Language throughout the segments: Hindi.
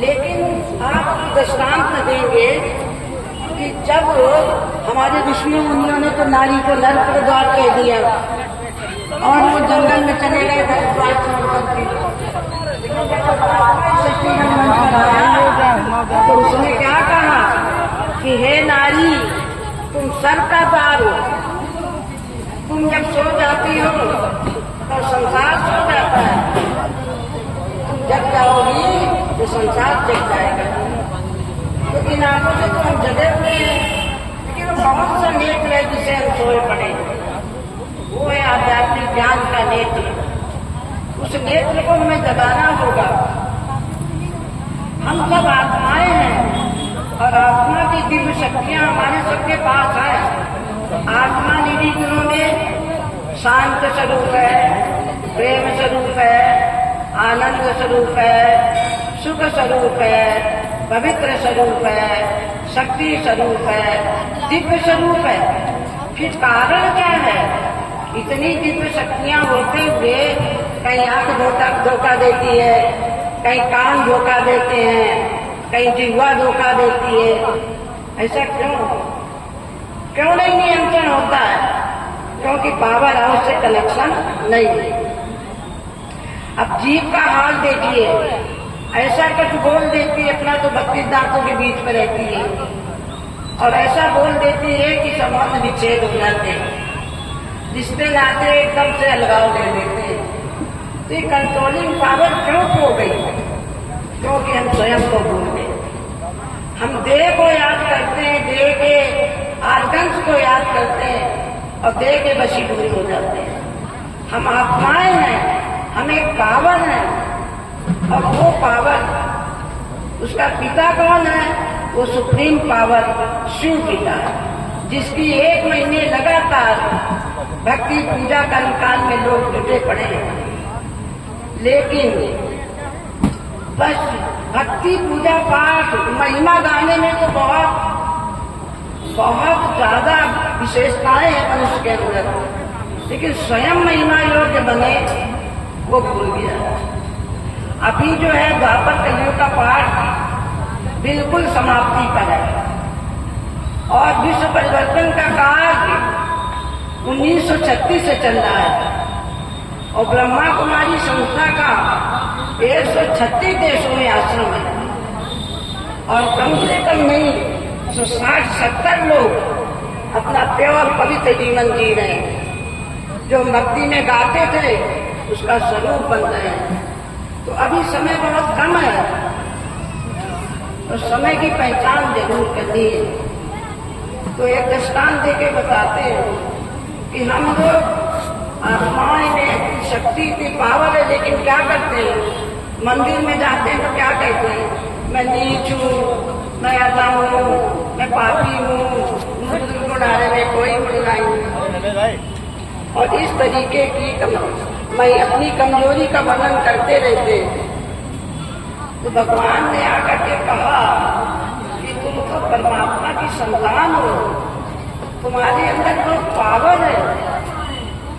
लेकिन आप दृष्टांत देंगे कि जब हमारे ऋषियों मुनियों ने तो नारी को नर पर द्वार कह दिया और वो जंगल में चले गए द्वार छोड़ करके, तो उसने क्या कहा कि हे नारी, तुम सर का द्वार हो, तुम जब सो जाती हो तो संसार सो जाता है, तुम जग जाओगी तो संसार जग जाएगा। तो इन आंखों से तो हम जगे हुए हैं, लेकिन बहुत सा नेत्र है जिसे हम सोए पड़े, वो है आध्यात्मिक ज्ञान का नेत्र। उस नेत्र को हमें जगाना होगा। हम सब आत्माएं हैं और आत्मा की दिव्य शक्तियां हमारे सबके पास है। आत्मा निधि गुणों में शांत स्वरूप है, प्रेम स्वरूप है, आनंद स्वरूप है, सुख स्वरूप है, पवित्र स्वरूप है, शक्ति स्वरूप है, दिव्य स्वरूप है। फिर कारण क्या है? इतनी दिव्य शक्तियां होते हुए कहीं आंख धोखा देती है, कहीं कान धोखा देते हैं, कहीं जिह्वा धोखा देती है। ऐसा क्यों नहीं नियंत्रण होता है? क्योंकि पावर हाउस से कनेक्शन नहीं है। अब जीभ का हाल देखिए, ऐसा कुछ बोल देती है अपना तो 32 दांतों के बीच में रहती है, और ऐसा बोल देती है कि संबंध विच्छेद हो जाते हैं, रिश्ते नाते एकदम से अलगाव ले लेते हैं। तो ये कंट्रोलिंग पावर क्यों खो गई? क्योंकि हम स्वयं को भूल गए। हम देह को याद करते हैं, देह के आर्गन्स को याद करते हैं और देह के वशीभूत हो जाते हैं। हम आत्माएं हैं, हम एक पावर है, और वो पावर, उसका पिता कौन है? वो सुप्रीम पावर शिव पिता है, जिसकी 1 महीने लगातार भक्ति पूजा कर्मकांड में लोग जुटे पड़े हैं। लेकिन बस भक्ति पूजा पाठ महिमा गाने में तो बहुत ज्यादा विशेषताएं हैं मनुष्य के अंदर, लेकिन स्वयं महिमा योग्य बने वो भूल गया। अभी जो है द्वापर कलियुग का पाठ बिल्कुल समाप्ति पर है, और विश्व परिवर्तन का कार्य 1936 से चल रहा है, और ब्रह्मा कुमारी संस्था का 136 देशों में आश्रम है, और कम से कम नहीं 160-70 लोग अपना प्योर पवित्र जीवन जी रहे हैं। जो भक्ति में गाते थे उसका स्वरूप बन रहे हैं। तो अभी समय बहुत कम है, तो समय की पहचान जरूर करनी है। तो एक दृष्टांत देके बताते हैं कि हम लोग आत्माएं में शक्ति की पावर है, लेकिन क्या करते हैं? मंदिर में जाते हैं तो क्या कहते हैं? मैं नीच हूँ, मैं अधम हूँ, मैं पापी हूँ, मुझे बुढ़ाने में कोई बुराई नहीं। और इस तरीके की मैं अपनी कमजोरी का वर्णन करते रहते। तो भगवान ने आकर के कहा कि तुम तो परमात्मा की संतान हो, तुम्हारे अंदर जो पावर है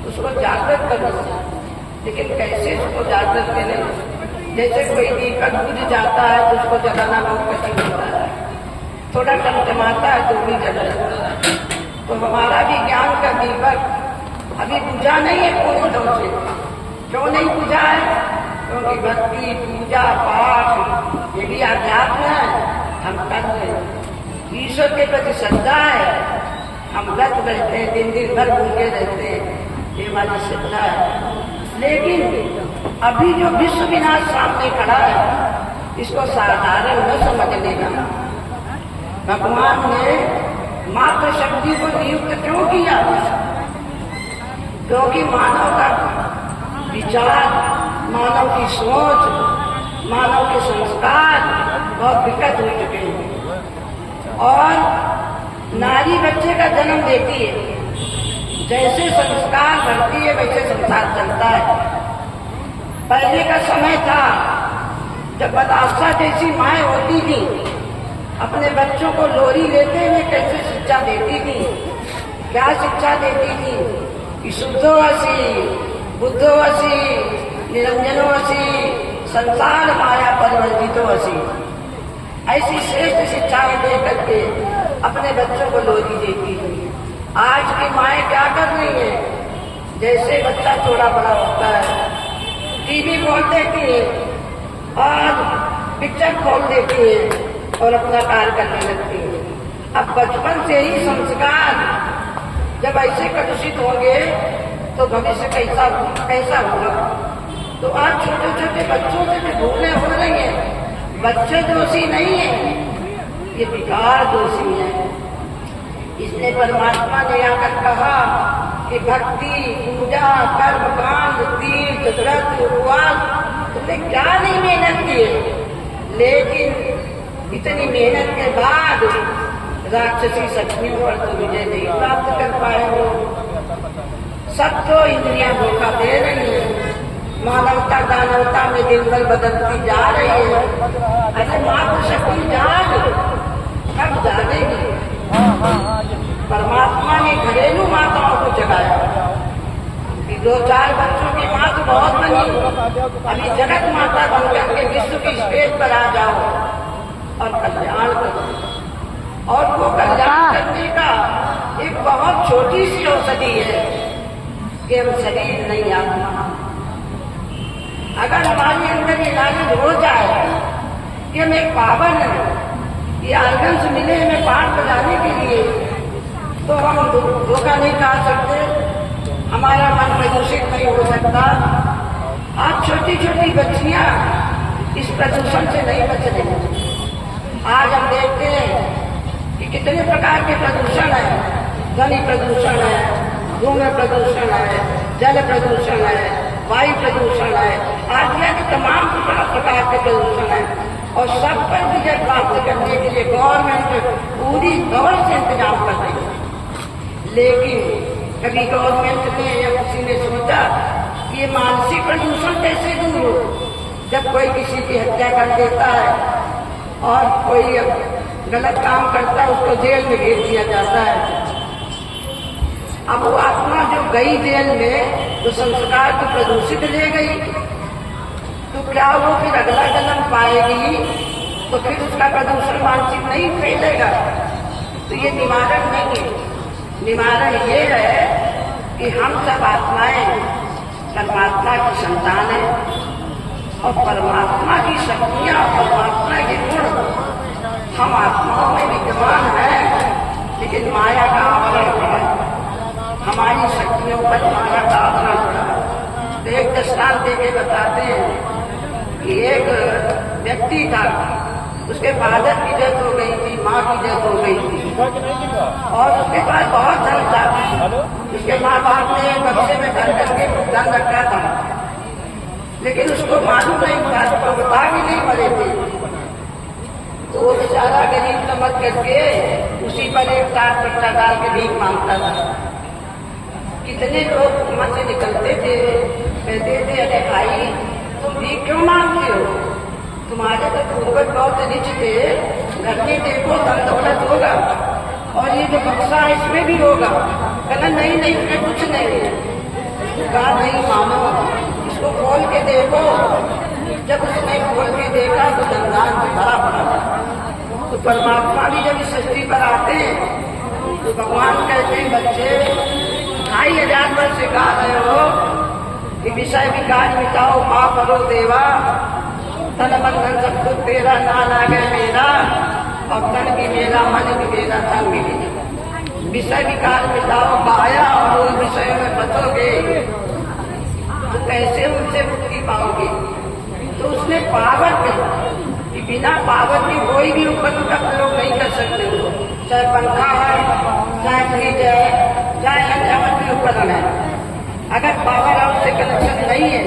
उसको जागृत करो। लेकिन कैसे उसको जागृत करें? जैसे कोई दीपक बुझ जाता है तो उसको जलाना बहुत कठिन होता है, थोड़ा टमटमाता है तो भी जल जाता है। तो हमारा भी ज्ञान का दीपक अभी बुझा नहीं है पूरी तरह से। क्यों नहीं बुझा है? क्योंकि भक्ति पूजा पाठ ये भी आध्यात्म है, हम कर रहे हैं। ईश्वर के प्रति श्रद्धा है, हम व्रत रहते हैं, दिन भर भूखे रहते हैं, ये हमारी श्रद्धा है। लेकिन अभी जो विश्व विनाश सामने खड़ा है इसको साधारण न समझ लेना। भगवान ने मात्र शक्ति को नियुक्त क्यों किया? क्योंकि मानव का विचार, मानव की सोच, मानव के संस्कार बहुत विकट हो चुके हैं, और नारी बच्चे का जन्म देती है, जैसे संस्कार बढ़ती है वैसे संसार चलता है। पहले का समय था जब बदासा जैसी माएँ होती थी, अपने बच्चों को लोरी लेते हुए कैसे शिक्षा देती थी? क्या शिक्षा देती थी? कि शुद्धो असि, बुद्धो असि, निरंजनो असि, संसार माया परिवर्जितो असी। ऐसी श्रेष्ठ शिक्षाएं दे करके अपने बच्चों को लोरी देती है। आज की माएँ क्या कर रही है, जैसे बच्चा थोड़ा बड़ा होता है टीवी खोल देती है और पिक्चर खोल देती है और अपना कार्य करने लगती है। अब बचपन से ही संस्कार जब ऐसे कलुषित होंगे तो भविष्य कैसा होगा। तो आज छोटे छोटे बच्चों से भी भूलें हो रही हैं। बच्चे दोषी नहीं है, ये विकार दोषी है। इसने परमात्मा ने आकर कहा कि भक्ति, पूजा, कर्म कांड, तीर्थ, व्रत, उपवास, तुमने क्या नहीं मेहनत की है, लेकिन इतनी मेहनत के बाद राक्षसी शक्तियों पर तो विजय नहीं प्राप्त कर पाए हो। सब तो इंद्रियां धोखा दे रही है। मानवता दानवता में दिन भर बदलती जा रही है। अरे मातृशक्ति जाग, कब जागेगी। परमात्मा ने घरेलू माताओं को जगाया कि 2-4 बच्चों की माँ तो बहुत बनी, अभी जगत माता बनकर के विश्व की स्टेज पर आ जाओ और कल्याण करो। और वो कल्याण करने का एक बहुत छोटी सी औषधि है कि हम शरीर नहीं आत्मा। अगर हमारे अंदर ये नॉलेज हो जाए कि हम एक पावन है, ये आर्गन्स मिले हमें पाठ बजाने के लिए, तो हम धोखा नहीं खा सकते, हमारा मन प्रदूषित नहीं हो सकता। आज छोटी छोटी बच्चियां इस प्रदूषण से नहीं बच रही। आज हम देखते हैं कि कितने प्रकार के प्रदूषण है। ध्वनि प्रदूषण है, धूम्र प्रदूषण है, जल प्रदूषण है, वायु प्रदूषण है, आदि तमाम प्रकार के प्रदूषण है। और सब पर विजय प्राप्त करने के लिए गवर्नमेंट पूरी दौर से इंतजाम कर रही है। लेकिन कभी गवर्नमेंट ने या किसी ने सोचा कि ये मानसिक प्रदूषण कैसे दूर हो। जब कोई किसी की हत्या कर देता है और कोई गलत काम करता है, उसको जेल में भेज दिया जाता है। अब वो आत्मा जो गई जेल में, तो संस्कार तो प्रदूषित ले गई, तो क्या वो फिर अगला जन्म पाएगी, तो फिर उसका प्रदूषण मानसिक नहीं फैलेगा। तो ये निवारण नहीं है। निवारण ये है कि हम सब आत्माएं परमात्मा की संतान है और परमात्मा की शक्तियां, परमात्मा के गुण हम आत्माओं में विद्यमान है, लेकिन माया का आवरण पड़ा, हमारी शक्तियों पर माया का आवरण पड़ा। तो एक दृष्टांत देके बताते हैं कि एक व्यक्ति था, उसके फादर की डेथ हो गई थी, माँ की डेथ हो गई थी और उसके पास बहुत धन था। उसके माँ बाप ने बक्से में धन करके धन रखा था, लेकिन उसको मालूम नहीं था, उसको बता भी नहीं मरे थे। तो वो बेचारा गरीब समझ करके उसी पर एक टाट पट्टा डाल के भीख मांगता था। कितने लोग वहां से निकलते थे, कहते थे अरे भाई तुम भीख क्यों मांगते हो, तुम्हारे तो पूर्वज बहुत रिच थे, घर में देखो धन दौलत होगा और ये जो बक्सा है इसमें भी होगा। कहना नहीं नहीं इसमें कुछ नहीं है। कहा नहीं मानो, इसको खोल के देखो। जब उसने खोल के देखा तो धनदान भरा पड़ा। तो परमात्मा भी जब इस सृष्टि पर आते हैं तो भगवान कहते हैं बच्चे 2500 वर्ष से गा रहे हो कि विषय विकार मिटाओ माँ करो देवा, तन मन धन सब कुछ तेरा, ना लागे मेरा, और तन भी मेरा, मन भी मेरा, तन भी मेरा। विषय विकार मिटाओ माया और उन विषयों में बचोगे तो कैसे उनसे मुक्ति पाओगे। तो उसने पावर कि बिना पावर के कोई भी उपकरण का प्रयोग नहीं कर सकते हो, चाहे पंखा है, चाहे फ्रिज है, चाहे अन्य भी उपकरण है। अगर पावर हाउस से कनेक्शन नहीं है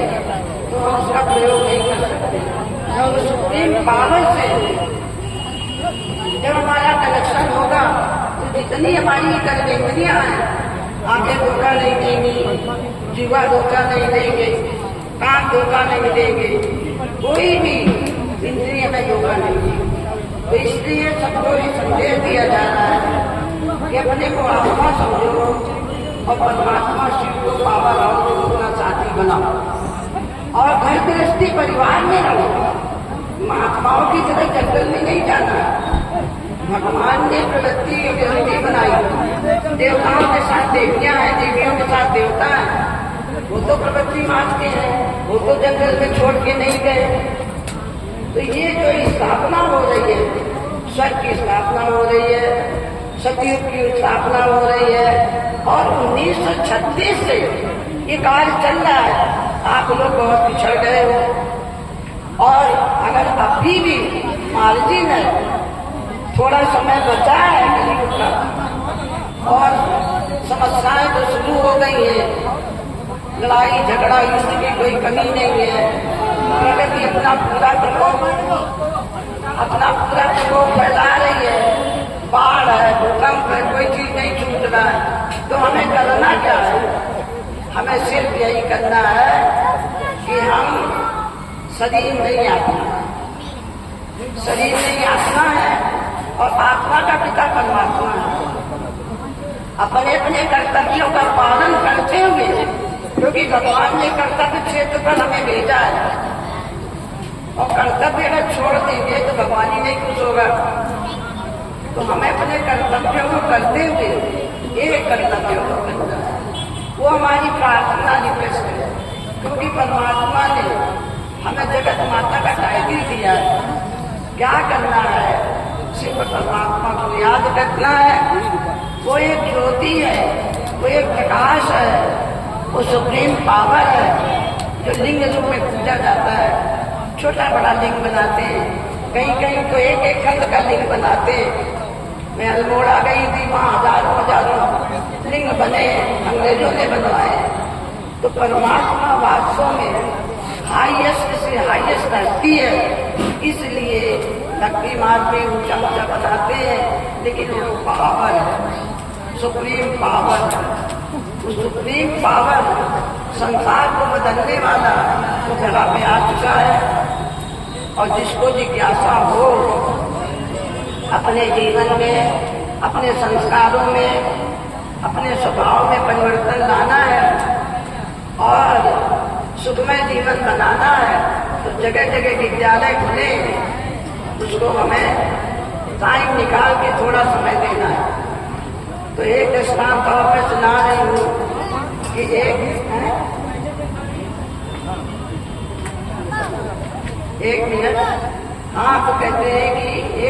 तो हम उसका प्रयोग नहीं कर सकते। और सुप्रीम पावर से जब हमारा कनेक्शन होगा तो जितनी हमारी कर्मेंद्रियां हैं, आंखें धोखा नहीं देंगी, जीवा धोखा नहीं देंगे, कान धोखा नहीं देंगे, कोई भी इंद्रिय में धोखा नहीं देंगे। तो इसलिए सबको ये संदेश दिया जा रहा है कि अपने को आत्मा समझो और परमात्मा शिव को पावर हाउस को अपना साथी बनाओ। और घर गृहस्थी परिवार में रहो। महात्माओं की तरह जंगल में नहीं जाना। भगवान ने प्रवृत्ति व्यवस्थी बनाई। देवताओं के साथ देवियां हैं, देवियों के साथ देवता हैं। वो तो प्रवृत्ति मार्ग के हैं, वो तो जंगल में छोड़ के नहीं गए। तो ये जो स्थापना हो रही है, स्वर्ग की स्थापना हो रही है, सतयुग की स्थापना हो रही है, और 1936 से ये कार्य चल रहा है। आप लोग बहुत पिछड़ गए हो, और अगर अभी भी मार्जिन है, थोड़ा समय बचा है कलयुग का, और समस्याएं तो शुरू हो गई है। लड़ाई झगड़ा युद्ध की कोई कमी नहीं है। प्रकृति अपना पूरा प्रकोप फैला रही है। बाढ़ है, भूकंप है, कोई चीज नहीं छूट रहा है। तो हमें करना क्या है? हमें सिर्फ यही करना है कि हम शरीर नहीं आत्मा, शरीर नहीं आत्मा है, और आत्मा का पिता परमात्मा है। अपने अपने कर्तव्यों का पालन करते हुए, क्योंकि भगवान ने कर्तव्य क्षेत्र पर हमें भेजा है, और कर्तव्य अगर छोड़ देंगे तो भगवान ही नहीं खुश होगा। तो हमें अपने कर्तव्यों को करते हुए एक कर्तव्य को करना है, वो हमारी प्रार्थना रिक्वेस्ट है। क्योंकि परमात्मा ने हमें जगत माता का टाइटल दिया है। क्या करना है? सिर्फ परमात्मा को याद रखना है। वो एक ज्योति है, वो एक प्रकाश है, वो सुप्रीम पावर है, जो लिंग रूप में पूजा जाता है। छोटा बड़ा लिंग बनाते हैं, कहीं कहीं तो एक एक खंड का लिंग बनाते हैं। मैं अल्मोड़ा गई थी, वहाँ हजारों लिंग बने, अंग्रेजों ने बनवाए। तो परमात्मा वास्तव में हाईएस्ट से हाईएस्ट हस्ती है, इसलिए भक्ति मार्ग में ऊंचा ऊंचा बनाते हैं। लेकिन वो पावर है, सुप्रीम पावर, वो सुप्रीम पावर संसार को बदलने वाला वो जगह पे आ चुका है। और जिसको जिज्ञासा हो अपने जीवन में, अपने संस्कारों में, अपने स्वभाव में परिवर्तन लाना है और सुखमय जीवन बनाना है, तो जगह जगह विद्यालय खुले, उसको हमें टाइम निकाल के थोड़ा समय देना है। तो एक दृष्टांत और मैं सुना रही हूँ कि एक मिनट। हाँ, तो कहते हैं कि